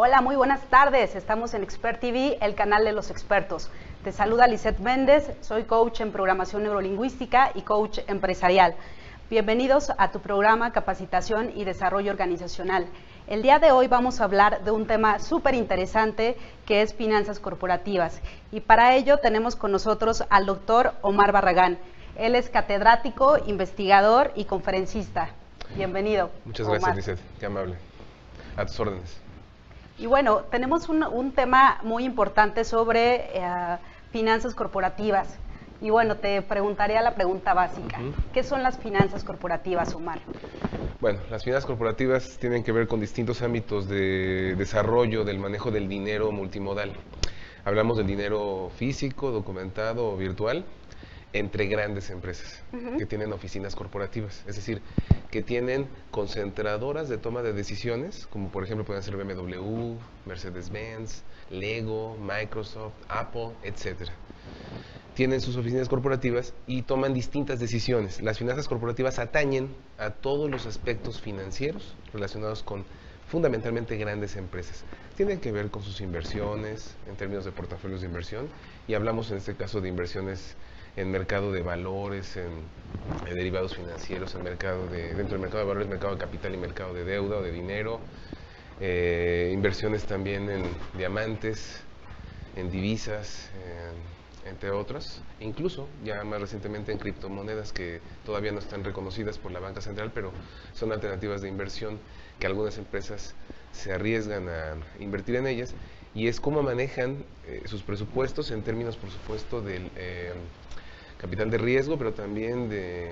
Hola, muy buenas tardes. Estamos en Expert TV, el canal de los expertos. Te saluda Lisette Méndez, soy coach en programación neurolingüística y coach empresarial. Bienvenidos a tu programa Capacitación y Desarrollo Organizacional. El día de hoy vamos a hablar de un tema súper interesante que es finanzas corporativas. Y para ello tenemos con nosotros al doctor Omar Barragán. Él es catedrático, investigador y conferencista. Bienvenido. Muchas gracias, Lisette. Qué amable. A tus órdenes. Y bueno, tenemos un tema muy importante sobre finanzas corporativas. Y bueno, te preguntaría la pregunta básica. ¿Qué son las finanzas corporativas, Omar? Bueno, las finanzas corporativas tienen que ver con distintos ámbitos de desarrollo del manejo del dinero multimodal. Hablamos del dinero físico, documentado o virtual, entre grandes empresas que tienen oficinas corporativas, es decir, que tienen concentradoras de toma de decisiones, como por ejemplo pueden ser BMW, Mercedes-Benz, Lego, Microsoft, Apple, etcétera. Tienen sus oficinas corporativas y toman distintas decisiones. Las finanzas corporativas atañen a todos los aspectos financieros relacionados con fundamentalmente grandes empresas. Tienen que ver con sus inversiones en términos de portafolios de inversión, y hablamos en este caso de inversiones en mercado de valores, en derivados financieros, dentro del mercado de valores, mercado de capital y mercado de deuda o de dinero, inversiones también en diamantes, en divisas, entre otras, incluso ya más recientemente en criptomonedas que todavía no están reconocidas por la banca central, pero son alternativas de inversión que algunas empresas se arriesgan a invertir en ellas, y es cómo manejan sus presupuestos en términos, por supuesto, del capital de riesgo, pero también de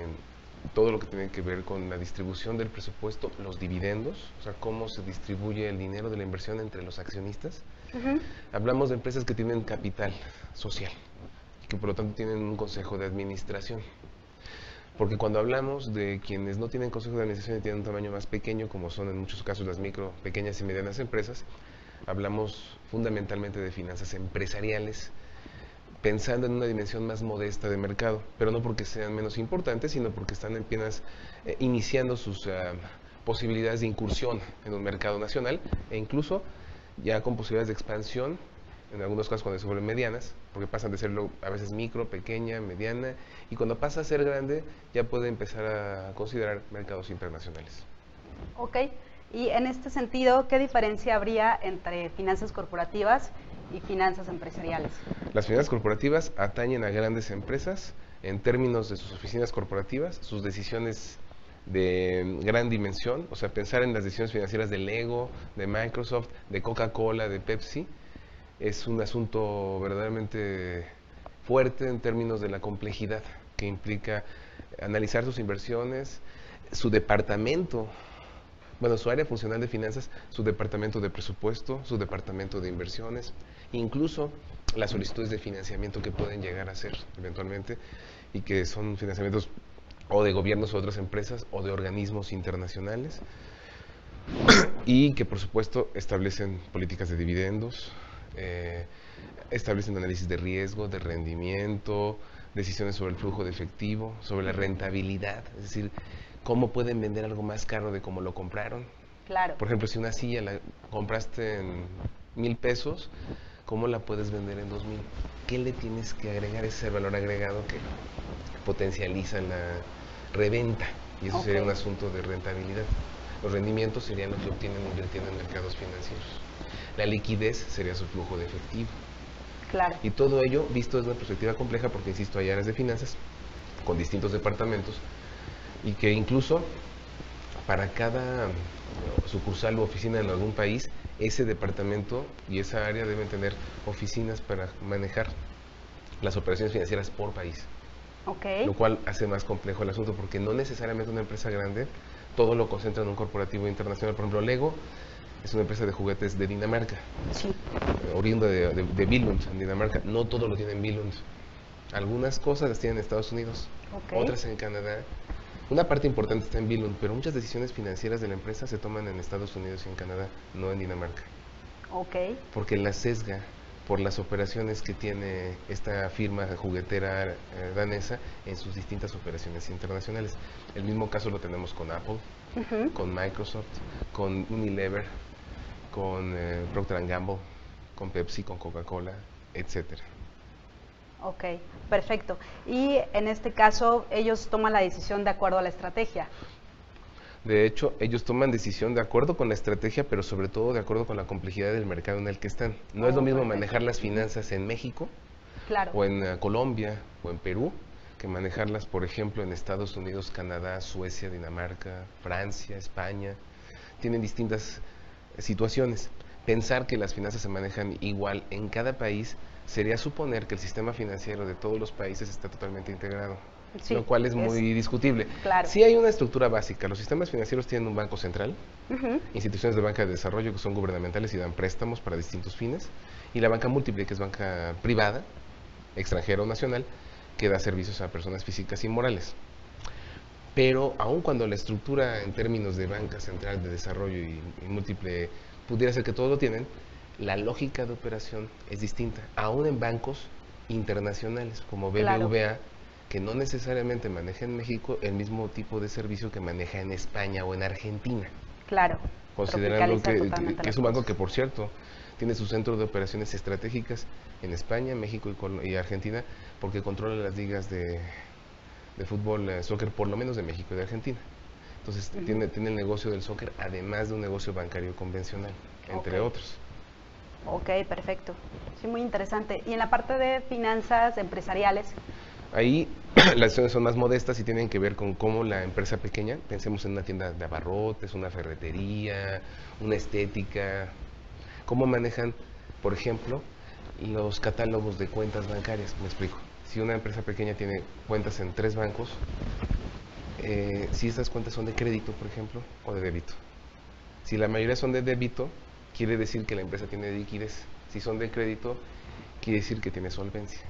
todo lo que tiene que ver con la distribución del presupuesto, los dividendos, o sea, cómo se distribuye el dinero de la inversión entre los accionistas. Hablamos de empresas que tienen capital social, que por lo tanto tienen un consejo de administración. Porque cuando hablamos de quienes no tienen consejo de administración y tienen un tamaño más pequeño, como son en muchos casos las micro, pequeñas y medianas empresas, hablamos fundamentalmente de finanzas empresariales, pensando en una dimensión más modesta de mercado, pero no porque sean menos importantes, sino porque están apenas iniciando sus posibilidades de incursión en un mercado nacional, e incluso ya con posibilidades de expansión, en algunos casos cuando se vuelven medianas, porque pasan de ser a veces micro, pequeña, mediana, y cuando pasa a ser grande ya puede empezar a considerar mercados internacionales. Ok, y en este sentido, ¿qué diferencia habría entre finanzas corporativas y finanzas empresariales? Las finanzas corporativas atañen a grandes empresas en términos de sus oficinas corporativas, sus decisiones de gran dimensión, o sea, pensar en las decisiones financieras de Lego, de Microsoft, de Coca-Cola, de Pepsi, es un asunto verdaderamente fuerte en términos de la complejidad que implica analizar sus inversiones, su departamento, bueno, su área funcional de finanzas, su departamento de presupuesto, su departamento de inversiones, incluso las solicitudes de financiamiento que pueden llegar a ser eventualmente, y que son financiamientos o de gobiernos o otras empresas o de organismos internacionales, y que por supuesto establecen políticas de dividendos, establecen análisis de riesgo, de rendimiento, decisiones sobre el flujo de efectivo, sobre la rentabilidad, es decir, cómo pueden vender algo más caro de cómo lo compraron. Claro. Por ejemplo, si una silla la compraste en 1,000 pesos, ¿cómo la puedes vender en 2,000? ¿Qué le tienes que agregar? Ese valor agregado que potencializa la reventa, y eso sería un asunto de rentabilidad. Los rendimientos serían lo que obtienen invirtiendo en mercados financieros. La liquidez sería su flujo de efectivo. Claro. Y todo ello visto desde una perspectiva compleja, porque insisto, hay áreas de finanzas con distintos departamentos, y que incluso para cada sucursal u oficina en algún país, ese departamento y esa área deben tener oficinas para manejar las operaciones financieras por país. Lo cual hace más complejo el asunto, porque no necesariamente una empresa grande todo lo concentra en un corporativo internacional. Por ejemplo, Lego es una empresa de juguetes de Dinamarca, oriunda de Billund, en Dinamarca. No todo lo tiene en Billund. Algunas cosas las tienen en Estados Unidos, otras en Canadá. Una parte importante está en Billund, pero muchas decisiones financieras de la empresa se toman en Estados Unidos y en Canadá, no en Dinamarca. Porque la sesga por las operaciones que tiene esta firma juguetera danesa en sus distintas operaciones internacionales. El mismo caso lo tenemos con Apple, con Microsoft, con Unilever, con Procter & Gamble, con Pepsi, con Coca-Cola, etcétera. Ok, perfecto. Y en este caso, ellos toman la decisión de acuerdo a la estrategia. De hecho, ellos toman decisión de acuerdo con la estrategia, pero sobre todo de acuerdo con la complejidad del mercado en el que están. No es lo mismo Perfecto. manejar las finanzas en México, Claro. o en Colombia, o en Perú, que manejarlas, por ejemplo, en Estados Unidos, Canadá, Suecia, Dinamarca, Francia, España. Tienen distintas situaciones. Pensar que las finanzas se manejan igual en cada país sería suponer que el sistema financiero de todos los países está totalmente integrado, Sí, lo cual es muy discutible. Claro. Sí hay una estructura básica. Los sistemas financieros tienen un banco central, Ujú. instituciones de banca de desarrollo que son gubernamentales y dan préstamos para distintos fines, y la banca múltiple, que es banca privada, extranjera o nacional, que da servicios a personas físicas y morales. Pero aun cuando la estructura en términos de banca central, de desarrollo y múltiple pudiera ser que todos lo tienen, la lógica de operación es distinta, aún en bancos internacionales como BBVA, Claro. que no necesariamente maneja en México el mismo tipo de servicio que maneja en España o en Argentina, Claro. considerando Tropicaliza totalmente que las es un banco cosas. que, por cierto, tiene su centro de operaciones estratégicas en España, México y Argentina, porque controla las ligas de fútbol, soccer, por lo menos de México y de Argentina. Entonces Ujú. tiene el negocio del soccer, además de un negocio bancario convencional, entre Ok. otros. Ok, perfecto. Sí, muy interesante. Y en la parte de finanzas empresariales, Ahí las acciones son más modestas y tienen que ver con cómo la empresa pequeña, pensemos en una tienda de abarrotes, una ferretería, una estética, cómo manejan, por ejemplo, los catálogos de cuentas bancarias. Me explico. Si una empresa pequeña tiene cuentas en 3 bancos, si esas cuentas son de crédito, por ejemplo, o de débito. Si la mayoría son de débito, quiere decir que la empresa tiene liquidez. Si son de crédito, quiere decir que tiene solvencia.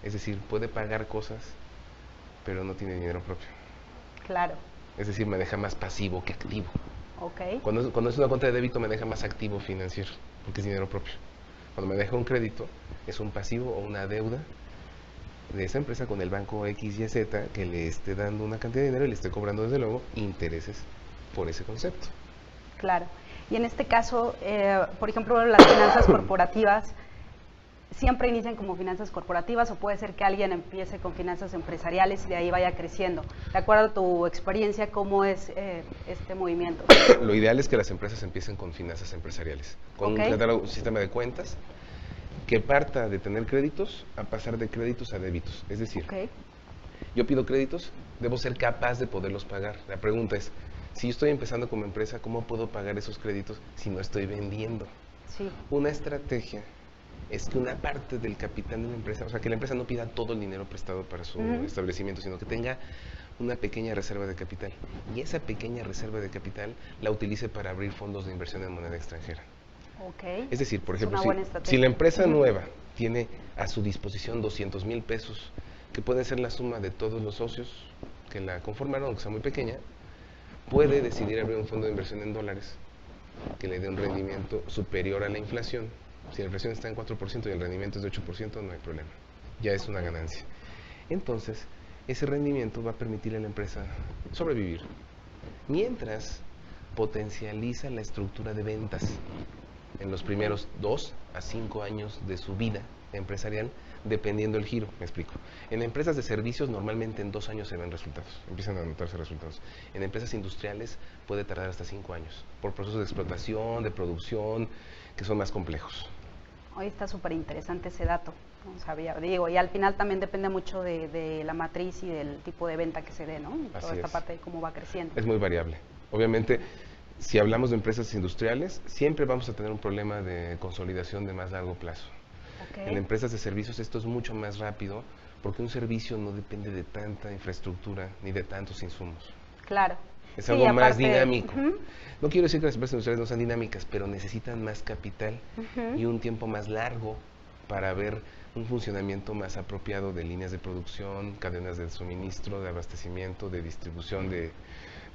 Es decir, puede pagar cosas, pero no tiene dinero propio. claro. Es decir, maneja más pasivo que activo. Ok. Cuando es una cuenta de débito, maneja más activo financiero, porque es dinero propio. Cuando maneja un crédito, es un pasivo o una deuda de esa empresa con el banco X, Y, Z, que le esté dando una cantidad de dinero y le esté cobrando, desde luego, intereses por ese concepto. Claro. Y en este caso, por ejemplo, las finanzas corporativas, ¿siempre inician como finanzas corporativas o puede ser que alguien empiece con finanzas empresariales y de ahí vaya creciendo? De acuerdo a tu experiencia, ¿cómo es este movimiento? Lo ideal es que las empresas empiecen con finanzas empresariales, con Ok. un catálogo, un sistema de cuentas que parta de tener créditos a pasar de créditos a débitos. Es decir, Ok. yo pido créditos, debo ser capaz de poderlos pagar. La pregunta es, si yo estoy empezando como empresa, ¿cómo puedo pagar esos créditos si no estoy vendiendo? Sí. Una estrategia es que una parte del capital de la empresa, o sea, que la empresa no pida todo el dinero prestado para su Ujú. establecimiento, sino que tenga una pequeña reserva de capital. Y esa pequeña reserva de capital la utilice para abrir fondos de inversión en moneda extranjera. Ok. Es decir, por Es ejemplo, una buena si la estrategia. empresa Ujú. nueva tiene a su disposición 200,000 pesos, que pueden ser la suma de todos los socios que la conformaron, aunque sea muy pequeña, puede decidir abrir un fondo de inversión en dólares que le dé un rendimiento superior a la inflación. Si la inflación está en 4% y el rendimiento es de 8%, no hay problema. Ya es una Ok. ganancia. Entonces, ese rendimiento va a permitirle a la empresa sobrevivir, mientras potencializa la estructura de ventas en los Ok. primeros 2 a 5 años de su vida empresarial, dependiendo del giro. Me explico. En empresas de servicios, normalmente en 2 años se ven resultados, empiezan a notarse resultados. En empresas industriales puede tardar hasta 5 años, por procesos de explotación, de producción, que son más complejos. Hoy está súper interesante ese dato. No sabía, digo, y al final también depende mucho de la matriz y del tipo de venta que se dé, ¿no? Y toda Así esta es. parte de cómo va creciendo. Es muy variable. Obviamente, si hablamos de empresas industriales, siempre vamos a tener un problema de consolidación de más largo plazo. En Ok. empresas de servicios esto es mucho más rápido, porque un servicio no depende de tanta infraestructura ni de tantos insumos. Claro. Es Sí, algo más aparte, dinámico. ujú, No quiero decir que las empresas industriales no sean dinámicas, pero necesitan más capital ujú, y un tiempo más largo para ver un funcionamiento más apropiado de líneas de producción, cadenas de suministro, de abastecimiento, de distribución, de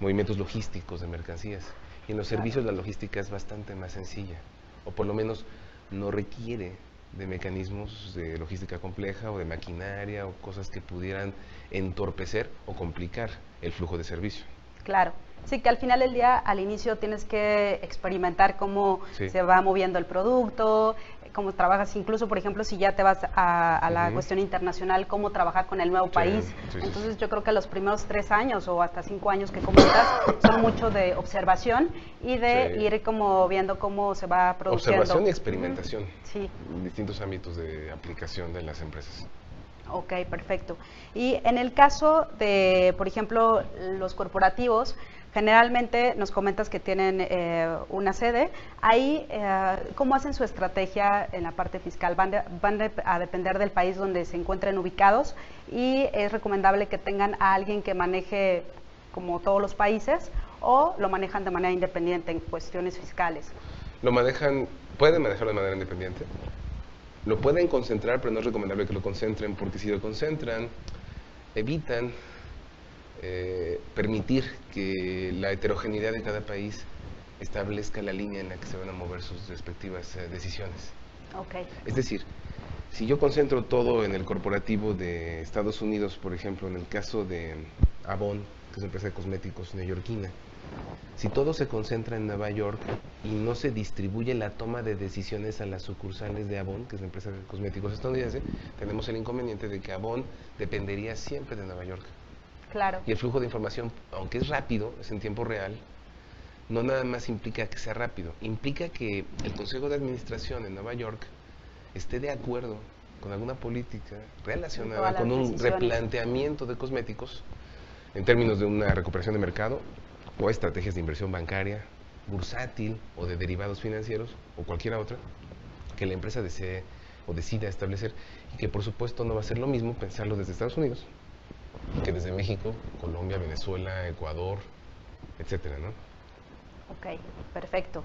movimientos logísticos de mercancías. Y en los claro. servicios la logística es bastante más sencilla, o por lo menos no requiere de mecanismos de logística compleja o de maquinaria o cosas que pudieran entorpecer o complicar el flujo de servicio. Claro. Sí, que al final del día, al inicio tienes que experimentar cómo se va moviendo el producto, cómo trabajas, incluso, por ejemplo, si ya te vas a la cuestión internacional, cómo trabajar con el nuevo país. Entonces, yo creo que los primeros 3 años o hasta 5 años que comentas son mucho de observación y de ir como viendo cómo se va produciendo. Observación y experimentación. En distintos ámbitos de aplicación de las empresas. Ok, perfecto. Y en el caso de, por ejemplo, los corporativos, generalmente nos comentas que tienen una sede. Ahí, ¿cómo hacen su estrategia en la parte fiscal? ¿Van a depender del país donde se encuentren ubicados? ¿Y es recomendable que tengan a alguien que maneje como todos los países o lo manejan de manera independiente en cuestiones fiscales? Pueden manejarlo de manera independiente. Lo pueden concentrar, pero no es recomendable que lo concentren, porque si lo concentran, evitan permitir que la heterogeneidad de cada país establezca la línea en la que se van a mover sus respectivas decisiones. Es decir, si yo concentro todo en el corporativo de Estados Unidos, por ejemplo, en el caso de Avon, que es una empresa de cosméticos neoyorquina, si todo se concentra en Nueva York y no se distribuye la toma de decisiones a las sucursales de Avon, que es la empresa de cosméticos estadounidense, tenemos el inconveniente de que Avon dependería siempre de Nueva York. Claro. Y el flujo de información, aunque es rápido, es en tiempo real, no nada más implica que sea rápido, implica que el Consejo de Administración en Nueva York esté de acuerdo con alguna política relacionada con un replanteamiento de cosméticos en términos de una recuperación de mercado o estrategias de inversión bancaria, bursátil o de derivados financieros o cualquier otra que la empresa desee o decida establecer, y que por supuesto no va a ser lo mismo pensarlo desde Estados Unidos que desde México, Colombia, Venezuela, Ecuador, etcétera, ¿no? Ok, perfecto.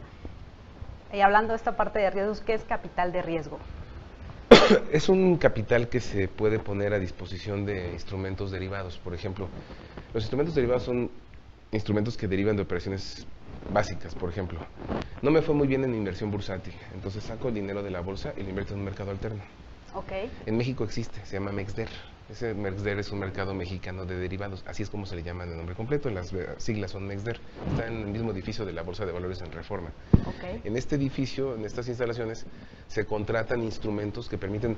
Y hablando de esta parte de riesgos, ¿qué es capital de riesgo? Es un capital que se puede poner a disposición de instrumentos derivados. Por ejemplo, los instrumentos derivados son instrumentos que derivan de operaciones básicas. Por ejemplo, no me fue muy bien en inversión bursátil, entonces saco el dinero de la bolsa y lo invierto en un mercado alterno. En México existe, se llama MEXDER. Ese MEXDER es un mercado mexicano de derivados, así es como se le llama de nombre completo, las siglas son MEXDER. Está en el mismo edificio de la Bolsa de Valores en Reforma. En este edificio, en estas instalaciones, se contratan instrumentos que permiten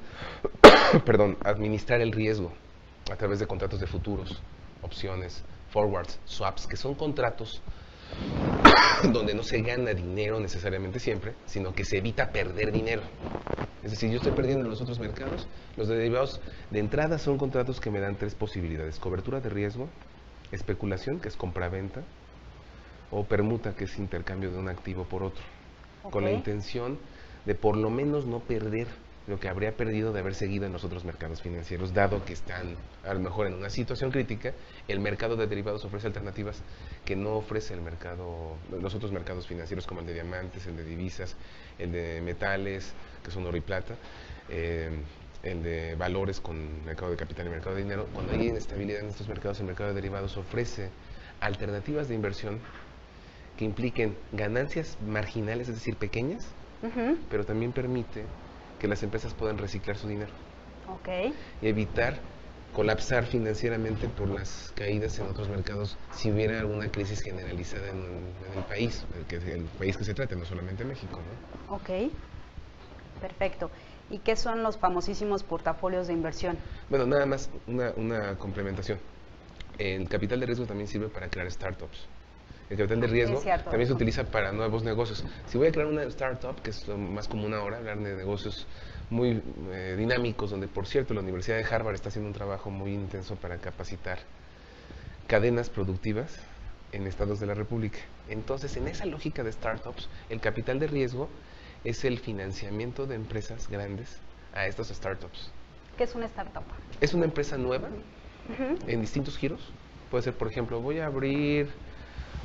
administrar el riesgo a través de contratos de futuros, opciones, forwards, swaps, que son contratos donde no se gana dinero necesariamente siempre, sino que se evita perder dinero. Es decir, yo estoy perdiendo en los otros mercados. Los derivados de entrada son contratos que me dan 3 posibilidades: cobertura de riesgo, especulación, que es compra-venta, o permuta, que es intercambio de un activo por otro, con la intención de por lo menos no perder lo que habría perdido de haber seguido en los otros mercados financieros, dado que están a lo mejor en una situación crítica. El mercado de derivados ofrece alternativas que no ofrece los otros mercados financieros, como el de diamantes, el de divisas, el de metales, que son oro y plata, el de valores con mercado de capital y mercado de dinero. Cuando hay inestabilidad en estos mercados, el mercado de derivados ofrece alternativas de inversión que impliquen ganancias marginales, es decir, pequeñas, pero también permite que las empresas puedan reciclar su dinero y evitar colapsar financieramente por las caídas en otros mercados si hubiera alguna crisis generalizada en el país, el país que se trate, no solamente México, ¿no? Perfecto. ¿Y qué son los famosísimos portafolios de inversión? Bueno, nada más una complementación. El capital de riesgo también sirve para crear startups. El capital de riesgo también se utiliza para nuevos negocios. Si voy a crear una startup, que es lo más común ahora, hablar de negocios muy dinámicos, donde por cierto la Universidad de Harvard está haciendo un trabajo muy intenso para capacitar cadenas productivas en estados de la República. Entonces, en esa lógica de startups, el capital de riesgo es el financiamiento de empresas grandes a estas startups. ¿Qué es una startup? Es una empresa nueva en distintos giros. Puede ser, por ejemplo, voy a abrir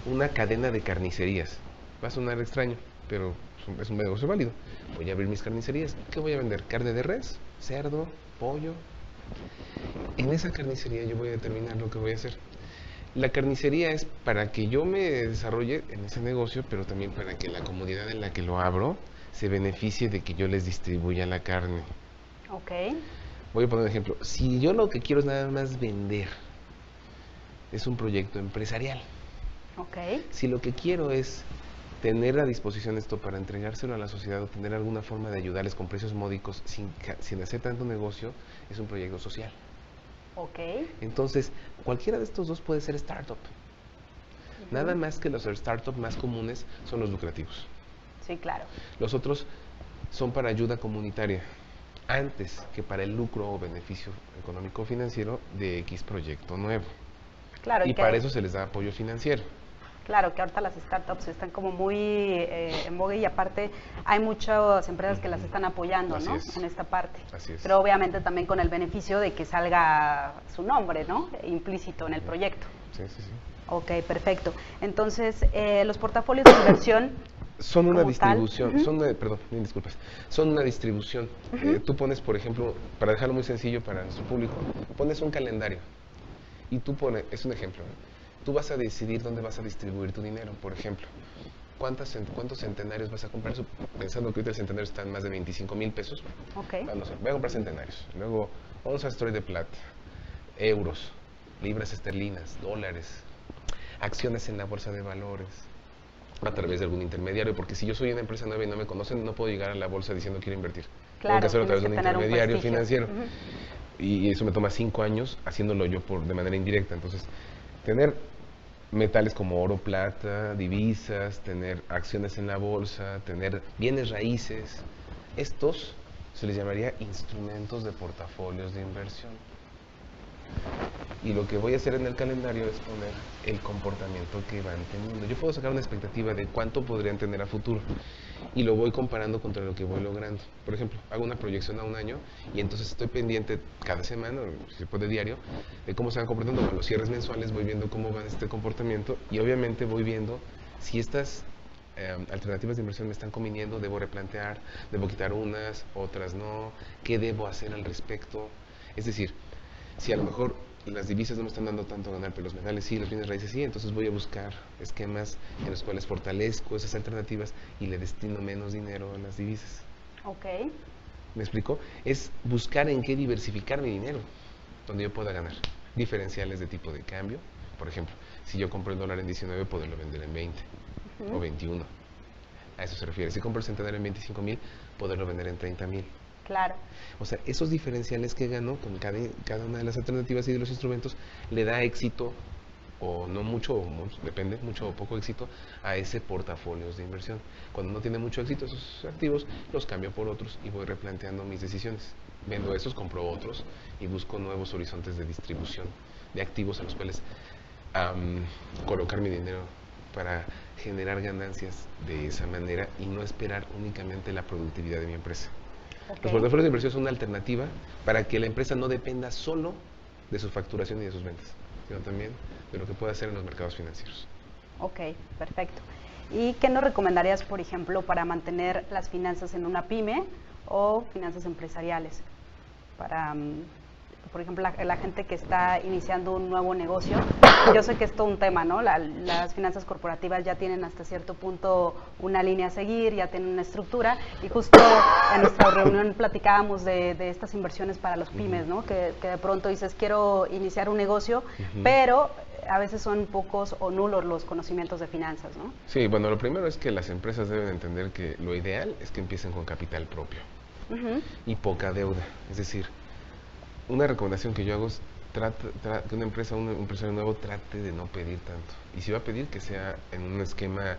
una cadena de carnicerías. Va a sonar extraño, pero es un negocio válido. Voy a abrir mis carnicerías. ¿Qué voy a vender? Carne de res, cerdo, pollo. En esa carnicería yo voy a determinar lo que voy a hacer. La carnicería es para que yo me desarrolle en ese negocio, pero también para que la comunidad en la que lo abro se beneficie de que yo les distribuya la carne. Voy a poner un ejemplo. Si yo lo que quiero es nada más vender, es un proyecto empresarial. Ok. Si lo que quiero es tener a disposición esto para entregárselo a la sociedad o tener alguna forma de ayudarles con precios módicos sin hacer tanto negocio, es un proyecto social. Ok. Entonces, cualquiera de estos dos puede ser startup. Nada más que los startups más comunes son los lucrativos. Sí, claro. Los otros son para ayuda comunitaria, antes que para el lucro o beneficio económico o financiero de X proyecto nuevo. Claro, Y para eso se les da apoyo financiero. Claro, que ahorita las startups están como muy en boga y aparte hay muchas empresas que las están apoyando, Así ¿no? es. En esta parte. Así es. Pero obviamente también con el beneficio de que salga su nombre, ¿no? Implícito en el proyecto. Sí, sí, sí. Ok, perfecto. Entonces, los portafolios de inversión son una como distribución, tal. perdón, mil disculpas, son una distribución. Tú pones, por ejemplo, para dejarlo muy sencillo para nuestro público, pones un calendario y tú pones, es un ejemplo, tú vas a decidir dónde vas a distribuir tu dinero, por ejemplo. ¿Cuántos centenarios vas a comprar? Pensando que ahorita el centenario está en más de 25,000 pesos. Ok. No sé, voy a comprar centenarios. Luego, onzas Troy de plata, euros, libras esterlinas, dólares, acciones en la bolsa de valores, a través de algún intermediario, porque si yo soy una empresa nueva y no me conocen, no puedo llegar a la bolsa diciendo quiero invertir. Claro, tengo que hacerlo a través de un tener intermediario prestigio. financiero. Y eso me toma 5 años haciéndolo yo de manera indirecta. Entonces, tener metales como oro, plata, divisas, tener acciones en la bolsa, tener bienes raíces, estos se les llamaría instrumentos de portafolios de inversión. Y lo que voy a hacer en el calendario es poner el comportamiento que van teniendo. Yo puedo sacar una expectativa de cuánto podrían tener a futuro y lo voy comparando contra lo que voy logrando. Por ejemplo, hago una proyección a un año y entonces estoy pendiente cada semana, si se puede diario, de cómo se van comportando. Con los cierres mensuales voy viendo cómo va este comportamiento y obviamente voy viendo si estas alternativas de inversión me están conviniendo, debo replantear, debo quitar unas, otras no, qué debo hacer al respecto. Es decir, si a lo mejor las divisas no me están dando tanto a ganar, pero los metales sí, los bienes raíces sí, entonces voy a buscar esquemas en los cuales fortalezco esas alternativas y le destino menos dinero a las divisas. Ok. ¿Me explico? Es buscar en qué diversificar mi dinero, donde yo pueda ganar. Diferenciales de tipo de cambio, por ejemplo, si yo compro el dólar en 19, poderlo vender en 20 o 21. A eso se refiere. Si compro el centenario en 25,000, poderlo vender en 30,000. Claro. O sea, esos diferenciales que gano con cada una de las alternativas y de los instrumentos le da éxito, o no mucho, depende, mucho o poco éxito, a ese portafolio de inversión. Cuando no tiene mucho éxito esos activos, los cambio por otros y voy replanteando mis decisiones. Vendo esos, compro otros y busco nuevos horizontes de distribución de activos a los cuales colocar mi dinero para generar ganancias de esa manera y no esperar únicamente la productividad de mi empresa. Okay. Los portafolios de inversión son una alternativa para que la empresa no dependa solo de su facturación y de sus ventas, sino también de lo que puede hacer en los mercados financieros. Ok, perfecto. ¿Y qué nos recomendarías, por ejemplo, para mantener las finanzas en una pyme o finanzas empresariales? Para, por ejemplo, la gente que está iniciando un nuevo negocio, yo sé que es todo un tema, ¿no? Las finanzas corporativas ya tienen hasta cierto punto una línea a seguir, ya tienen una estructura, y justo en nuestra reunión platicábamos de estas inversiones para los pymes, ¿no? Que de pronto dices, quiero iniciar un negocio, pero a veces son pocos o nulos los conocimientos de finanzas, ¿no? Sí, bueno, lo primero es que las empresas deben entender que lo ideal es que empiecen con capital propio y poca deuda. Es decir, una recomendación que yo hago es que una empresa, un empresario nuevo trate de no pedir tanto. Y si va a pedir, que sea en un esquema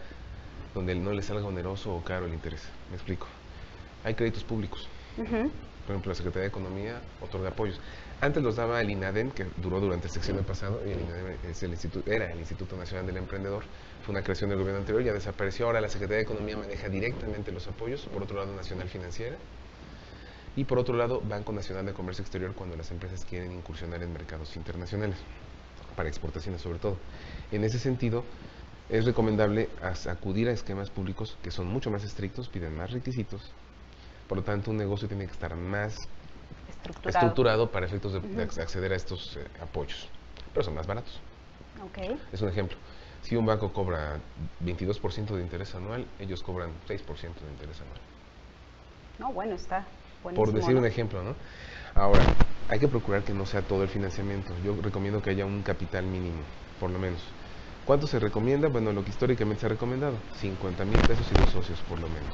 donde no le salga oneroso o caro el interés. Me explico. Hay créditos públicos. Por ejemplo, la Secretaría de Economía otorga apoyos. Antes los daba el INADEM, que duró durante el sexenio pasado, y el INADEM era el Instituto Nacional del Emprendedor. Fue una creación del gobierno anterior, ya desapareció. Ahora la Secretaría de Economía maneja directamente los apoyos. Por otro lado, Nacional Financiera. Y por otro lado, Banco Nacional de Comercio Exterior, cuando las empresas quieren incursionar en mercados internacionales, para exportaciones sobre todo. En ese sentido, es recomendable acudir a esquemas públicos que son mucho más estrictos, piden más requisitos. Por lo tanto, un negocio tiene que estar más estructurado para efectos de acceder a estos apoyos, pero son más baratos. Okay. Es un ejemplo. Si un banco cobra 22% de interés anual, ellos cobran 6% de interés anual. No, bueno, está buenísimo, por decir un ejemplo, ¿no? Ahora, hay que procurar que no sea todo el financiamiento. Yo recomiendo que haya un capital mínimo, por lo menos. ¿Cuánto se recomienda? Bueno, lo que históricamente se ha recomendado, 50,000 pesos y 2 socios por lo menos.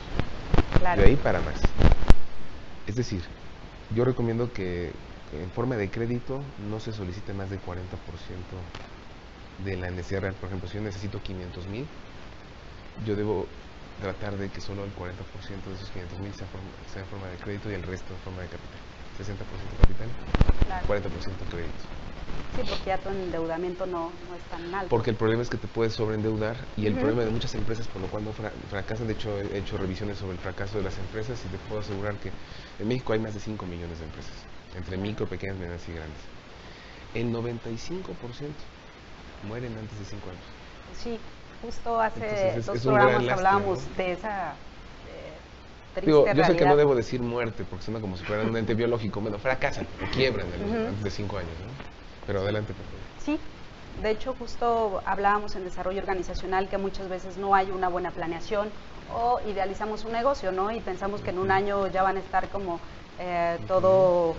Claro. De ahí para más. Es decir, yo recomiendo que en forma de crédito no se solicite más del 40% de la necesidad real. Por ejemplo, si yo necesito 500,000, yo debo tratar de que solo el 40% de esos 500,000 sea en forma de crédito y el resto en forma de capital. 60% capital, Claro. 40% crédito. Sí, porque ya tu endeudamiento no es tan alto. Porque el problema es que te puedes sobreendeudar y el problema de muchas empresas por lo cual no fracasan, de hecho he hecho revisiones sobre el fracaso de las empresas y te puedo asegurar que en México hay más de 5 millones de empresas, entre micro, pequeñas, medianas y grandes. El 95% mueren antes de 5 años. Sí, justo hace Entonces, dos es un gran programas lastre, hablábamos ¿no? de esa triste Digo, yo realidad. sé que no debo decir muerte porque suena como si fuera un ente biológico, bueno, fracasan o quiebran antes de 5 años, ¿no? Pero adelante, por favor. Sí, de hecho justo hablábamos en desarrollo organizacional que muchas veces no hay una buena planeación o idealizamos un negocio, ¿no? Y pensamos que en un año ya van a estar como todo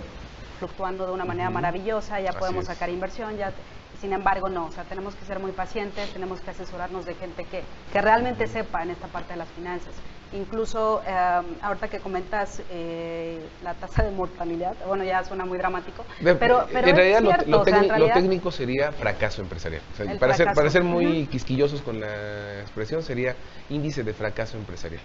fluctuando de una manera maravillosa, ya podemos sacar inversión, ya. Sin embargo, no, o sea, tenemos que ser muy pacientes, tenemos que asesorarnos de gente que realmente sepa en esta parte de las finanzas. Incluso, ahorita que comentas la tasa de mortalidad, bueno, ya suena muy dramático, pero en realidad, es cierto, lo técnico sería fracaso empresarial. O sea, para ser muy quisquillosos con la expresión, sería índice de fracaso empresarial.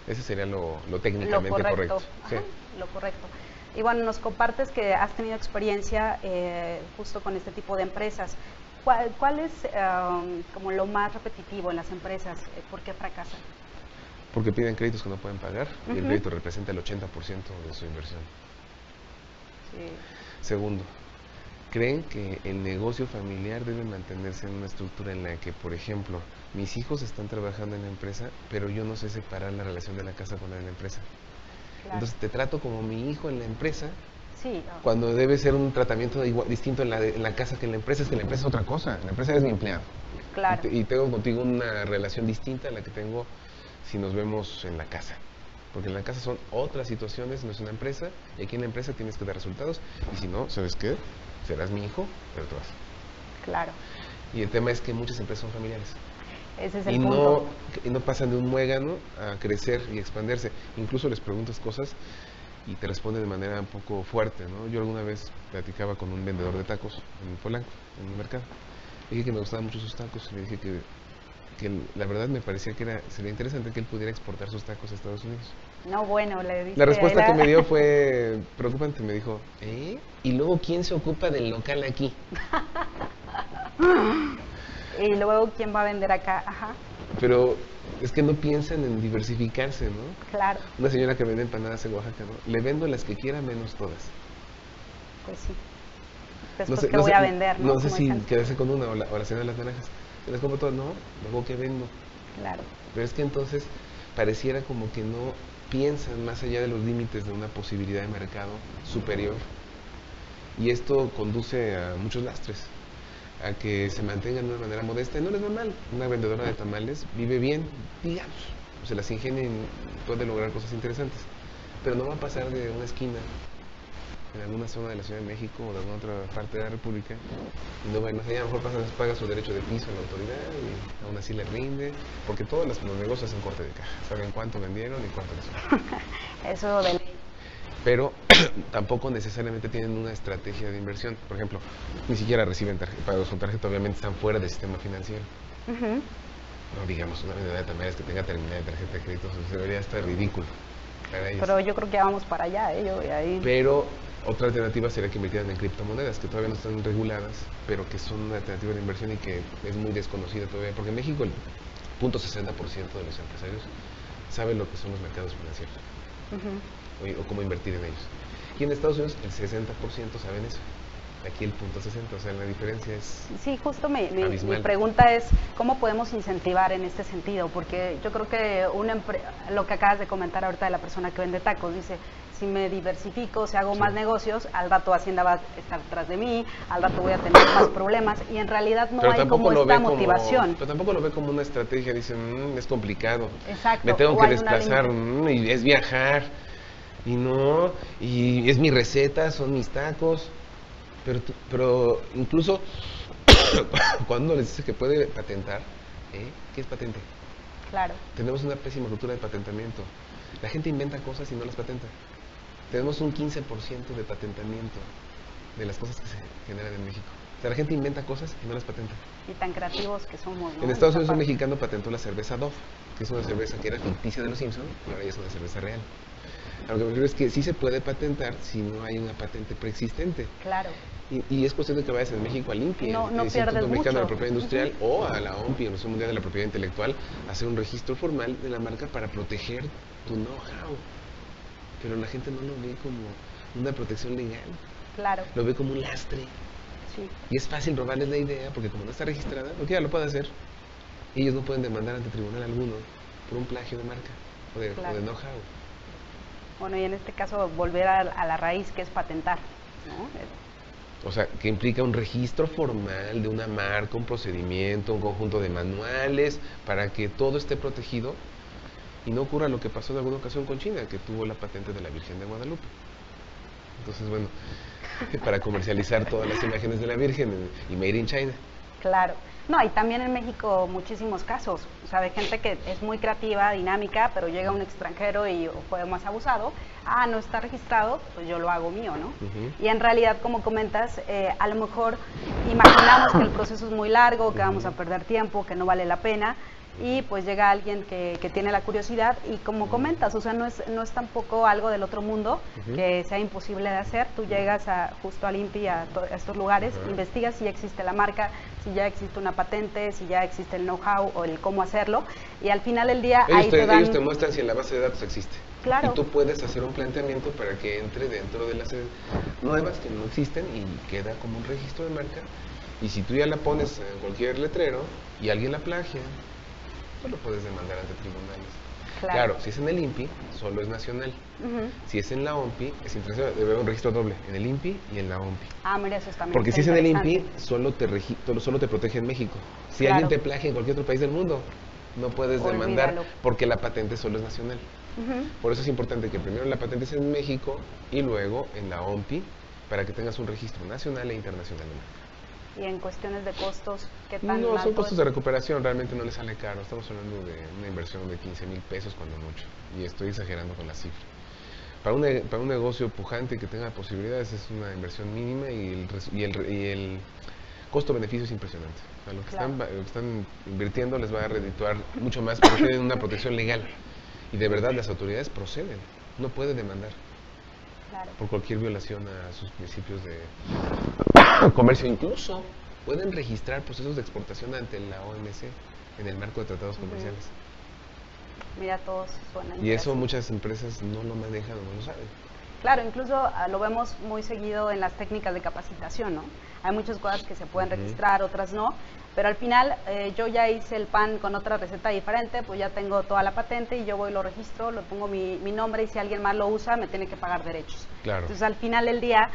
Ese sería lo técnicamente correcto. Sí. Lo correcto. Y bueno, nos compartes que has tenido experiencia justo con este tipo de empresas. ¿Cuál es como lo más repetitivo en las empresas? ¿Por qué fracasan? Porque piden créditos que no pueden pagar y el crédito representa el 80% de su inversión. Sí. Segundo, creen que el negocio familiar debe mantenerse en una estructura en la que, por ejemplo, mis hijos están trabajando en la empresa, pero yo no sé separar la relación de la casa con la de la empresa. Claro. Entonces te trato como mi hijo en la empresa, cuando debe ser un tratamiento distinto en la casa que en la empresa. Es que la empresa es otra cosa, la empresa es mi empleado. Claro. Y tengo contigo una relación distinta a la que tengo si nos vemos en la casa. Porque en la casa son otras situaciones, no es una empresa, y aquí en la empresa tienes que dar resultados, y si no, ¿sabes qué? Serás mi hijo, pero te vas. Claro. Y el tema es que muchas empresas son familiares. Ese es el punto. Y no pasan de un muégano a crecer y expandirse. Incluso les preguntas cosas y te responden de manera un poco fuerte, ¿no? Yo alguna vez platicaba con un vendedor de tacos en Polanco, en un mercado. Le dije que me gustaban mucho sus tacos y le dije que la verdad me parecía que sería interesante que él pudiera exportar sus tacos a Estados Unidos. No, bueno, le dije... La respuesta que me dio fue preocupante. Me dijo, ¿eh? ¿Y luego quién se ocupa del local aquí? Y luego, ¿quién va a vender acá? Ajá. Pero es que no piensan en diversificarse, ¿no? Claro. Una señora que vende empanadas en Oaxaca, ¿no? Le vendo las que quiera menos todas. Pues sí. Después, ¿qué voy a vender? No sé si quedarse con una o la señora de las naranjas. ¿Se las compro todas? No, luego ¿qué vendo? Claro. Pero es que entonces pareciera como que no piensan más allá de los límites de una posibilidad de mercado superior. Y esto conduce a muchos lastres, a que se mantengan de una manera modesta. Y no les va mal. Una vendedora de tamales vive bien, digamos, se las ingenia y puede lograr cosas interesantes. Pero no va a pasar de una esquina en alguna zona de la Ciudad de México o de alguna otra parte de la República y no va más allá. A lo mejor paga su derecho de piso a la autoridad y aún así le rinde, porque todos los negocios hacen corte de caja, saben cuánto vendieron y cuánto les sobra. Eso de ley. Pero tampoco necesariamente tienen una estrategia de inversión. Por ejemplo, ni siquiera reciben pagos con tarjeta, obviamente están fuera del sistema financiero. No, digamos, una vendedora de tamales que tenga terminal de tarjeta de crédito, eso debería estar ridículo para ellos. Pero yo creo que ya vamos para allá, ahí. Pero otra alternativa sería que invirtieran en criptomonedas, que todavía no están reguladas, pero que son una alternativa de inversión y que es muy desconocida todavía, porque en México el 0.60% de los empresarios sabe lo que son los mercados financieros o cómo invertir en ellos. Y en Estados Unidos el 60% saben eso. Aquí el 0.60, o sea, la diferencia es... Sí, justo mi pregunta es, ¿cómo podemos incentivar en este sentido? Porque yo creo que lo que acabas de comentar ahorita de la persona que vende tacos, dice, si me diversifico, si hago más negocios, al rato Hacienda va a estar detrás de mí, al rato voy a tener más problemas, y en realidad no hay como esta motivación. Pero tampoco lo ve como una estrategia, dicen, es complicado, exacto, me tengo que desplazar, y es viajar, y es mi receta, son mis tacos. Pero incluso cuando les dice que puede patentar, ¿qué es patente? Claro. Tenemos una pésima cultura de patentamiento. La gente inventa cosas y no las patenta. Tenemos un 15% de patentamiento de las cosas que se generan en México. O sea, la gente inventa cosas y no las patenta. Y tan creativos que somos, ¿no? En Estados Unidos un mexicano patentó la cerveza Dove, que es una cerveza que era ficticia de los Simpsons y ahora ya es una cerveza real. A lo que me refiero es que sí se puede patentar si no hay una patente preexistente. Claro. Y es cuestión de que vayas en México al INPI, no el Instituto Mexicano mucho. de la Propiedad Industrial, o a la OMPI, el Museo Mundial de la Propiedad Intelectual, a hacer un registro formal de la marca para proteger tu know-how. Pero la gente no lo ve como una protección legal. Claro. Lo ve como un lastre. Sí. Y es fácil robarles la idea, porque como no está registrada, porque ya lo puede hacer, ellos no pueden demandar ante tribunal alguno por un plagio de marca o de know-how. Bueno, y en este caso volver a la raíz, que es patentar, ¿no? O sea, que implica un registro formal de una marca, un procedimiento, un conjunto de manuales para que todo esté protegido y no ocurra lo que pasó en alguna ocasión con China, que tuvo la patente de la Virgen de Guadalupe. Entonces, bueno, para comercializar todas las imágenes de la Virgen y Made in China. Claro. No, y también en México muchísimos casos, o sea, de gente que es muy creativa, dinámica, pero llega un extranjero y fue más abusado, no está registrado, pues yo lo hago mío, ¿no? Y en realidad, como comentas, a lo mejor imaginamos que el proceso es muy largo, que vamos a perder tiempo, que no vale la pena, y pues llega alguien que tiene la curiosidad y como comentas, o sea, no es tampoco algo del otro mundo que sea imposible de hacer. Tú llegas justo al INPI, a estos lugares, investigas si ya existe la marca, si ya existe una patente, si ya existe el know-how o el cómo hacerlo, y al final del día ellos te muestran si en la base de datos existe. Claro. Y tú puedes hacer un planteamiento para que entre dentro de las nuevas que no existen y queda como un registro de marca. Y si tú ya la pones en cualquier letrero y alguien la plagia, pues lo puedes demandar ante tribunales. Claro, si es en el INPI, solo es nacional. Si es en la OMPI, es internacional. Debe haber un registro doble, en el INPI y en la OMPI. Mira, eso también. Porque si es en el INPI, solo te protege en México. Si alguien te plagia en cualquier otro país del mundo, no puedes demandar porque la patente solo es nacional. Por eso es importante que primero la patente sea en México y luego en la OMPI para que tengas un registro nacional e internacional de marca. Y en cuestiones de costos, ¿qué tan No, son costos de recuperación, realmente no les sale caro. Estamos hablando de una inversión de 15,000 pesos cuando mucho. Y estoy exagerando con la cifra. Para un negocio pujante que tenga posibilidades es una inversión mínima y el costo-beneficio es impresionante. A lo que están invirtiendo les va a redituar mucho más porque tienen una protección legal. Y de verdad las autoridades proceden. No puede demandar por cualquier violación a sus principios de comercio. Incluso pueden registrar procesos de exportación ante la OMC en el marco de tratados comerciales. Mira, todos suenan. Y eso muchas empresas no lo manejan o no lo saben. Claro, incluso lo vemos muy seguido en las técnicas de capacitación, ¿no? Hay muchas cosas que se pueden registrar, otras no, pero al final yo ya hice el pan con otra receta diferente, pues ya tengo toda la patente y yo voy, lo registro, le pongo mi nombre y si alguien más lo usa me tiene que pagar derechos. Claro. Entonces al final del día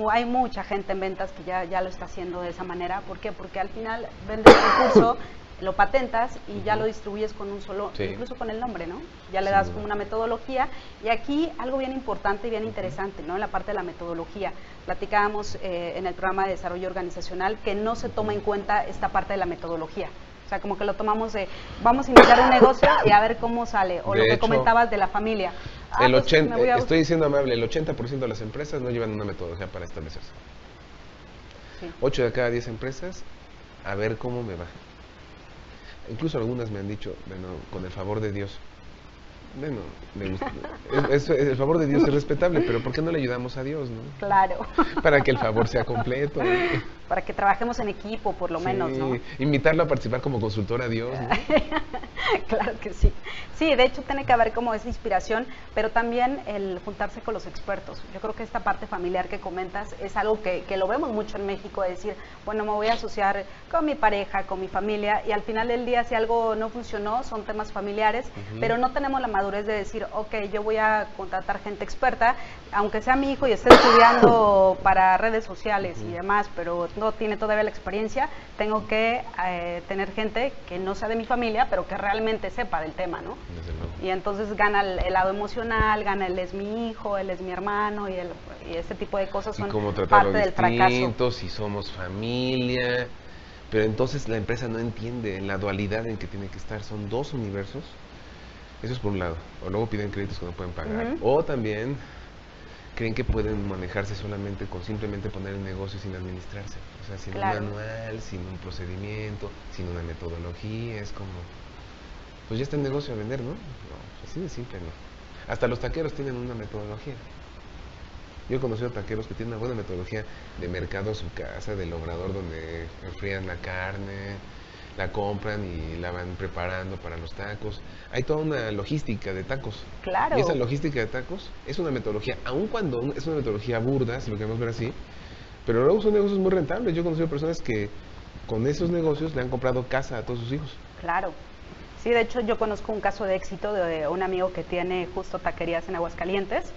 hay mucha gente en ventas que ya lo está haciendo de esa manera. ¿Por qué? Porque al final vendes un curso, lo patentas y ya lo distribuyes con un solo, incluso con el nombre, ¿no? Ya le das como una metodología. Y aquí algo bien importante y bien interesante, ¿no? En la parte de la metodología. Platicábamos en el programa de desarrollo organizacional que no se toma en cuenta esta parte de la metodología. O sea, como que lo tomamos de, vamos a iniciar un negocio y a ver cómo sale. O lo que comentabas de la familia. Estoy diciendo amable, el 80% de las empresas no llevan una metodología para establecerse. 8 de cada 10 empresas, a ver cómo me va. Incluso algunas me han dicho, bueno, con el favor de Dios. Bueno, me gusta. El favor de Dios es respetable, pero ¿por qué no le ayudamos a Dios, no? Claro. Para que el favor sea completo, ¿no? Para que trabajemos en equipo, por lo menos, ¿no? Invitarlo a participar como consultor a Dios, ¿no? Claro que sí. Sí, de hecho tiene que haber como esa inspiración, pero también el juntarse con los expertos. Yo creo que esta parte familiar que comentas es algo que lo vemos mucho en México, de decir, bueno, me voy a asociar con mi pareja, con mi familia, y al final del día si algo no funcionó, son temas familiares, pero no tenemos la madurez de decir, ok, yo voy a contratar gente experta, aunque sea mi hijo y esté estudiando para redes sociales y demás, pero no tiene todavía la experiencia, tengo que tener gente que no sea de mi familia, pero que realmente sepa del tema, ¿no? Y entonces gana el lado emocional, gana él es mi hijo, él es mi hermano, y Y ese tipo de cosas son cómo tratarlo parte del fracaso. distinto, si somos familia. Pero entonces la empresa no entiende la dualidad en que tiene que estar. Son dos universos. Eso es por un lado. O luego piden créditos que no pueden pagar. O también creen que pueden manejarse solamente con simplemente poner el negocio sin administrarse. O sea, sin un manual, sin un procedimiento, sin una metodología. Es como, pues ya está el negocio a vender, ¿no? No, así de simple no. Hasta los taqueros tienen una metodología. Yo he conocido taqueros que tienen una buena metodología de mercado a su casa, del obrador donde enfrían la carne, la compran y la van preparando para los tacos. Hay toda una logística de tacos. Claro. Y esa logística de tacos es una metodología, aun cuando es una metodología burda, si lo queremos ver así, pero luego son negocios muy rentables. Yo he conocido personas que con esos negocios le han comprado casa a todos sus hijos. Claro. Sí, de hecho yo conozco un caso de éxito de un amigo que tiene justo taquerías en Aguascalientes.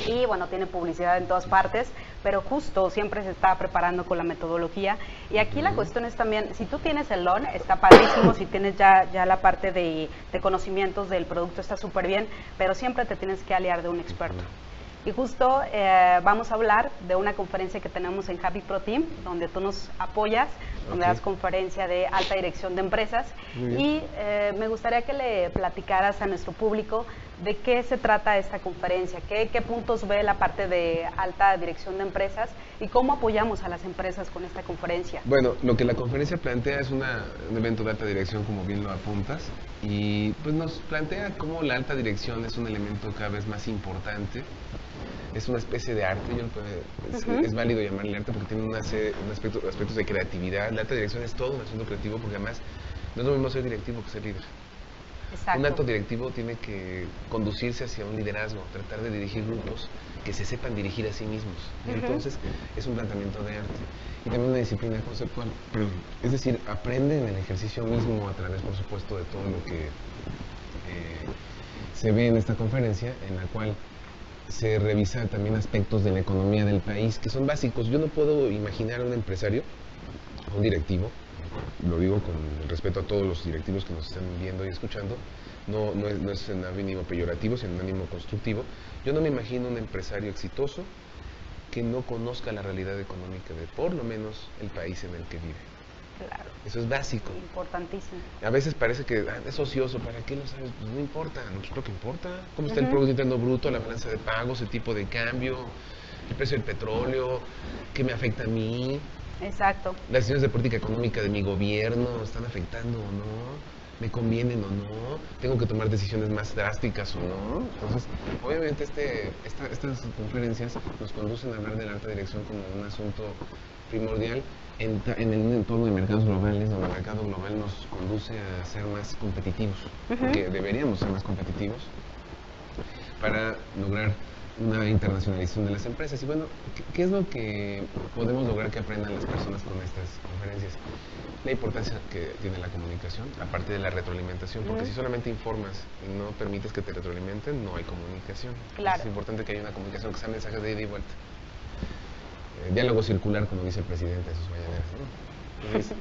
Y bueno, tiene publicidad en todas partes, pero justo siempre se está preparando con la metodología. Y aquí la cuestión es también, si tú tienes el don, está padrísimo, si tienes ya la parte de conocimientos del producto, está súper bien, pero siempre te tienes que aliar de un experto. Y justo vamos a hablar de una conferencia que tenemos en Happy Pro Team, donde tú nos apoyas, donde das conferencia de alta dirección de empresas. Y me gustaría que le platicaras a nuestro público de qué se trata esta conferencia, qué puntos ve la parte de alta dirección de empresas y cómo apoyamos a las empresas con esta conferencia. Bueno, lo que la conferencia plantea es un evento de alta dirección, como bien lo apuntas, y pues nos plantea cómo la alta dirección es un elemento cada vez más importante. Es una especie de arte, es válido llamarle arte porque tiene aspectos de creatividad. La alta dirección es todo un asunto creativo porque además no es lo mismo ser directivo que ser líder. Exacto. Un alto directivo tiene que conducirse hacia un liderazgo, tratar de dirigir grupos que se sepan dirigir a sí mismos. Y entonces es un planteamiento de arte y también una disciplina conceptual. Es decir, aprende en el ejercicio mismo a través, por supuesto, de todo lo que se ve en esta conferencia, en la cual se revisan también aspectos de la economía del país que son básicos. Yo no puedo imaginar a un empresario, a un directivo, lo digo con respeto a todos los directivos que nos están viendo y escuchando, no es en ánimo peyorativo, sino en ánimo constructivo. Yo no me imagino un empresario exitoso que no conozca la realidad económica de por lo menos el país en el que vive. Claro. Eso es básico. Importantísimo. A veces parece que es ocioso, ¿para qué lo sabes? Pues no importa, nosotros lo que importa. ¿Cómo está el Producto Interno Bruto, la balanza de pagos, el tipo de cambio, el precio del petróleo, qué me afecta a mí? Exacto. Las decisiones de política económica de mi gobierno, ¿están afectando o no? ¿Me convienen o no? ¿Tengo que tomar decisiones más drásticas o no? Entonces, obviamente estas conferencias nos conducen a hablar de la alta dirección como un asunto primordial en un entorno de mercados globales, donde el mercado global nos conduce a ser más competitivos, porque deberíamos ser más competitivos para lograr una internacionalización de las empresas. Y bueno, ¿qué es lo que podemos lograr que aprendan las personas con estas conferencias? La importancia que tiene la comunicación, aparte de la retroalimentación, porque si solamente informas y no permites que te retroalimenten, no hay comunicación. Claro. Es importante que haya una comunicación, que sean mensajes de ida y vuelta. Diálogo circular, como dice el presidente de sus mañaneras, ¿no? Entonces,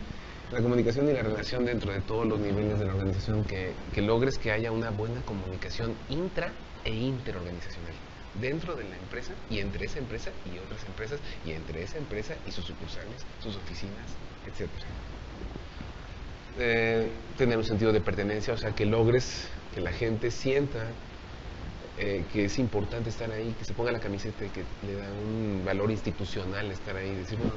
la comunicación y la relación dentro de todos los niveles de la organización, que logres que haya una buena comunicación intra e interorganizacional dentro de la empresa y entre esa empresa y otras empresas y entre esa empresa y sus sucursales, sus oficinas, etc. Tener un sentido de pertenencia, o sea, que logres que la gente sienta que es importante estar ahí, que se ponga la camiseta y que le da un valor institucional estar ahí, decir, bueno,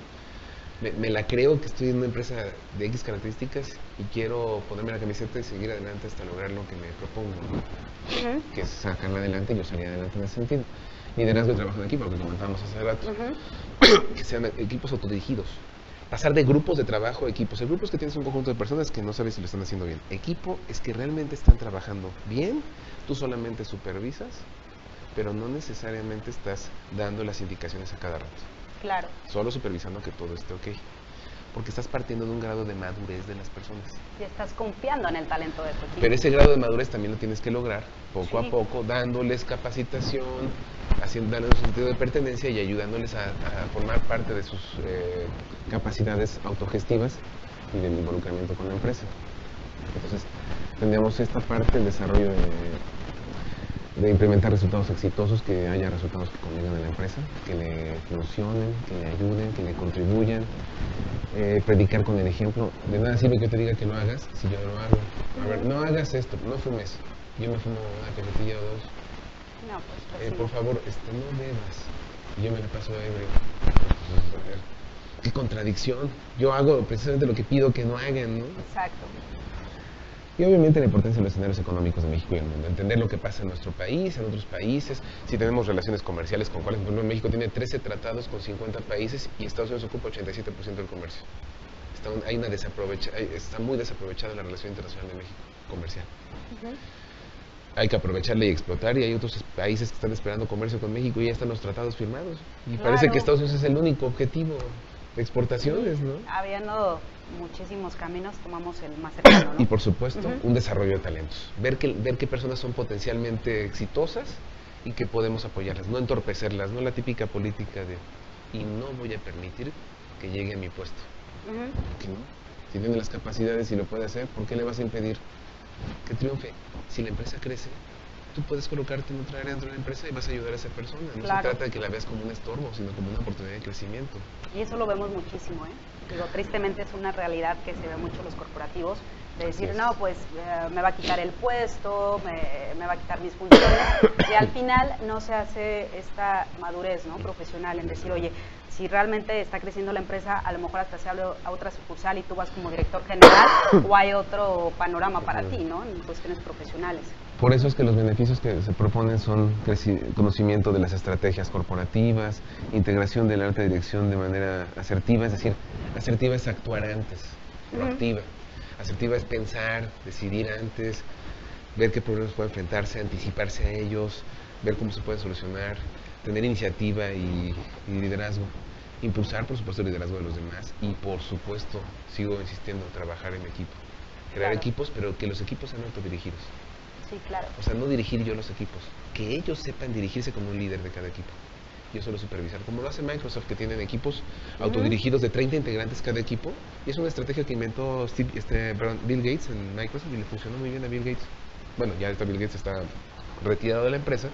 me la creo que estoy en una empresa de X características y quiero ponerme la camiseta y seguir adelante hasta lograr lo que me propongo, ¿no? Que es sacarla adelante y yo salir adelante en ese sentido. Liderazgo y trabajo en equipo, lo que comentábamos hace rato, que sean equipos autodirigidos. Pasar de grupos de trabajo a equipos. El grupo es que tienes un conjunto de personas que no sabes si lo están haciendo bien. Equipo es que realmente están trabajando bien, tú solamente supervisas, pero no necesariamente estás dando las indicaciones a cada rato. Claro. Solo supervisando que todo esté ok. Porque estás partiendo de un grado de madurez de las personas. Y estás confiando en el talento de tu equipo. Pero ese grado de madurez también lo tienes que lograr poco a poco, dándoles capacitación, dándoles un sentido de pertenencia y ayudándoles a formar parte de sus capacidades autogestivas y del involucramiento con la empresa. Entonces, tendríamos esta parte, el desarrollo de implementar resultados exitosos, que haya resultados que convengan a la empresa, que le funcionen, que le ayuden, que le contribuyan, predicar con el ejemplo. De nada sirve que yo te diga que lo hagas si yo no lo hago. A ver, no hagas esto, no fumes. Yo me fumo una cajetilla o dos. No, pues Por favor, no bebas. Y yo me la paso ebrio. Entonces, a ver, qué contradicción. Yo hago precisamente lo que pido que no hagan, ¿no? Exacto. Y obviamente la importancia de los escenarios económicos de México y el mundo, entender lo que pasa en nuestro país, en otros países, si tenemos relaciones comerciales con cuáles. Por ejemplo, México tiene 13 tratados con 50 países y Estados Unidos ocupa 87% del comercio. Está muy desaprovechada la relación internacional de México, comercial. Hay que aprovecharla y explotar, y hay otros países que están esperando comercio con México y ya están los tratados firmados. Y parece que Estados Unidos es el único objetivo de exportaciones, ¿no? Habiendo muchísimos caminos, tomamos el más cercano, ¿no? Y por supuesto, un desarrollo de talentos. Ver qué personas son potencialmente exitosas y que podemos apoyarlas, no entorpecerlas, no la típica política de y no voy a permitir que llegue a mi puesto. ¿Por qué no? Si tiene las capacidades y lo puede hacer, ¿por qué le vas a impedir que triunfe? Si la empresa crece, tú puedes colocarte en otra área dentro de la empresa y vas a ayudar a esa persona. No se trata de que la veas como un estorbo, sino como una oportunidad de crecimiento. Y eso lo vemos muchísimo, ¿eh? Digo, tristemente es una realidad que se ve mucho en los corporativos, de decir, no, pues me va a quitar el puesto, me va a quitar mis funciones, y al final no se hace esta madurez, ¿no?, profesional, en decir, oye, si realmente está creciendo la empresa, a lo mejor hasta se abre a otra sucursal y tú vas como director general, o hay otro panorama para ti, ¿no?, en cuestiones profesionales. Por eso es que los beneficios que se proponen son conocimiento de las estrategias corporativas, integración de la alta dirección de manera asertiva, es decir, asertiva es actuar antes, proactiva. Asertiva es pensar, decidir antes, ver qué problemas puede enfrentarse, anticiparse a ellos, ver cómo se pueden solucionar, tener iniciativa y liderazgo. Impulsar, por supuesto, el liderazgo de los demás y, por supuesto, sigo insistiendo, trabajar en equipo. Crear equipos, pero que los equipos sean autodirigidos. Sí, claro. O sea, no dirigir yo los equipos, que ellos sepan dirigirse como un líder de cada equipo. Yo solo supervisar, como lo hace Microsoft, que tienen equipos autodirigidos de 30 integrantes cada equipo, y es una estrategia que inventó Bill Gates en Microsoft y le funcionó muy bien a Bill Gates. Bueno, ya Bill Gates está retirado de la empresa,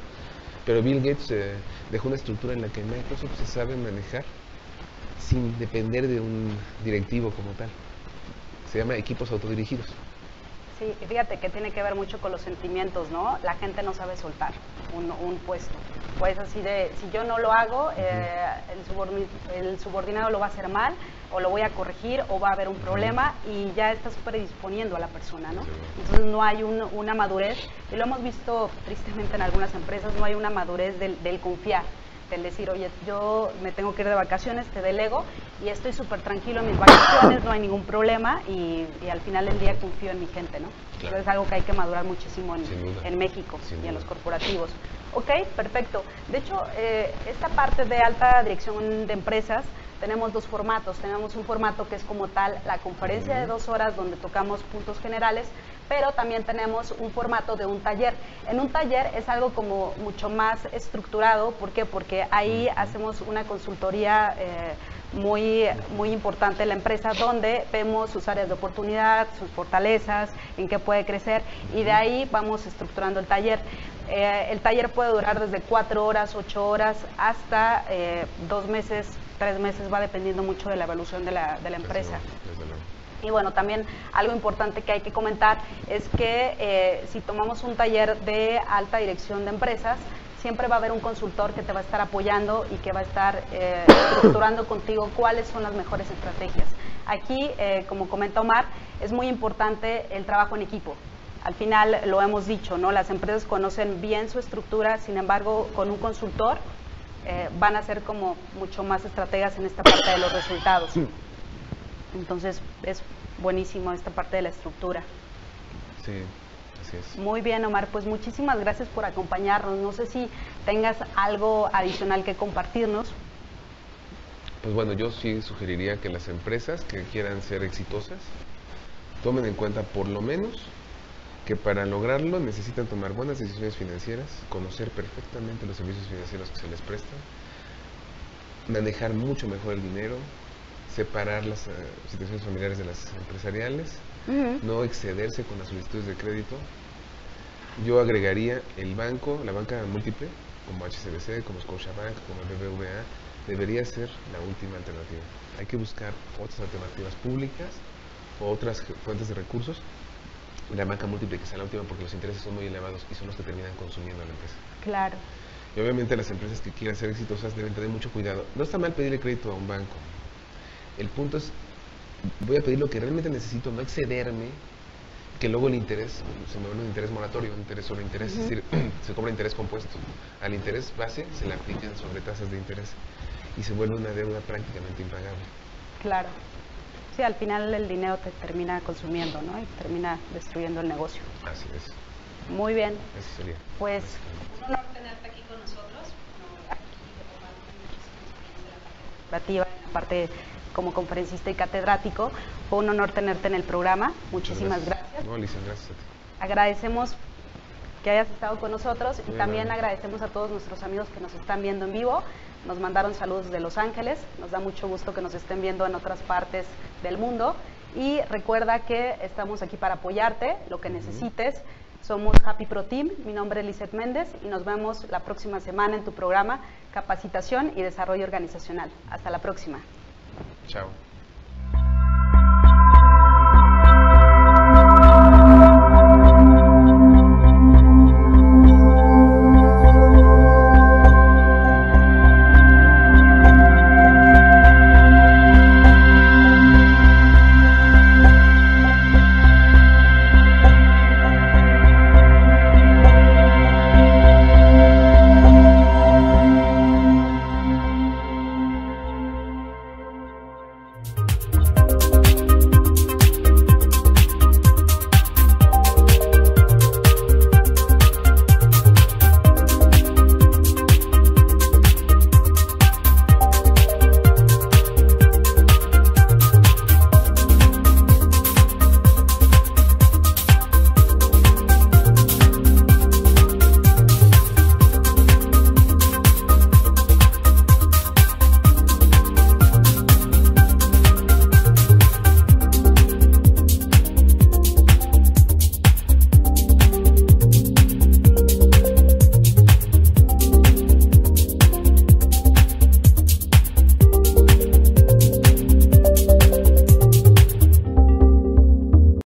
pero Bill Gates dejó una estructura en la que Microsoft se sabe manejar sin depender de un directivo como tal. Se llama equipos autodirigidos. Sí, fíjate que tiene que ver mucho con los sentimientos, ¿no? La gente no sabe soltar un puesto. Pues así de, si yo no lo hago, el subordinado lo va a hacer mal, o lo voy a corregir, o va a haber un problema, y ya estás predisponiendo a la persona, ¿no? Entonces no hay una madurez, y lo hemos visto tristemente en algunas empresas, no hay una madurez del confiar, del decir, oye, yo me tengo que ir de vacaciones, te delego, y estoy súper tranquilo en mis vacaciones, no hay ningún problema, y al final del día confío en mi gente, ¿no? Claro. Eso es algo que hay que madurar muchísimo en México y en los corporativos. Ok, perfecto. De hecho, esta parte de alta dirección de empresas, tenemos dos formatos. Tenemos un formato que es como tal la conferencia de 2 horas donde tocamos puntos generales, pero también tenemos un formato de un taller. En un taller es algo como mucho más estructurado. ¿Por qué? Porque ahí hacemos una consultoría muy importante en la empresa, donde vemos sus áreas de oportunidad, sus fortalezas, en qué puede crecer, y de ahí vamos estructurando el taller. El taller puede durar desde 4 horas, 8 horas, hasta 2 meses, 3 meses, va dependiendo mucho de la evolución de la empresa. Y bueno, también algo importante que hay que comentar es que si tomamos un taller de alta dirección de empresas, siempre va a haber un consultor que te va a estar apoyando y que va a estar estructurando contigo cuáles son las mejores estrategias. Aquí, como comenta Omar, es muy importante el trabajo en equipo. Al final lo hemos dicho, ¿no? Las empresas conocen bien su estructura, sin embargo, con un consultor van a ser como mucho más estrategas en esta parte de los resultados. Entonces, es buenísimo esta parte de la estructura. Sí. Así es. Muy bien, Omar, pues muchísimas gracias por acompañarnos. No sé si tengas algo adicional que compartirnos. Pues bueno, yo sí sugeriría que las empresas que quieran ser exitosas tomen en cuenta por lo menos que para lograrlo necesitan tomar buenas decisiones financieras, conocer perfectamente los servicios financieros que se les prestan, manejar mucho mejor el dinero, separar las situaciones familiares de las empresariales, no excederse con las solicitudes de crédito, yo agregaría el banco, la banca múltiple, como HSBC, como Scotiabank, como BBVA, debería ser la última alternativa. Hay que buscar otras alternativas públicas o otras fuentes de recursos, y la banca múltiple que sea la última, porque los intereses son muy elevados y son los que terminan consumiendo a la empresa. Claro. Y obviamente las empresas que quieran ser exitosas deben tener mucho cuidado. No está mal pedirle crédito a un banco. El punto es, voy a pedir lo que realmente necesito, no excederme, que luego el interés se me vuelve un interés moratorio, un interés sobre interés, es decir, se cobra interés compuesto. Al interés base se le aplican sobre tasas de interés y se vuelve una deuda prácticamente impagable. Claro. Sí, al final el dinero te termina consumiendo, ¿no? Y termina destruyendo el negocio. Así es. Muy bien. Eso sería. Pues un honor tenerte aquí con nosotros. Aquí en la parte como conferencista y catedrático. Fue un honor tenerte en el programa. Muchísimas gracias. No, Alicia, gracias a ti. Agradecemos que hayas estado con nosotros y Muy también amable. agradecemos a todos nuestros amigos que nos están viendo en vivo. Nos mandaron saludos de Los Ángeles. Nos da mucho gusto que nos estén viendo en otras partes del mundo. Y recuerda que estamos aquí para apoyarte, lo que necesites. Somos Happy Pro Team, mi nombre es Lizeth Méndez y nos vemos la próxima semana en tu programa Capacitación y Desarrollo Organizacional. Hasta la próxima. Chao.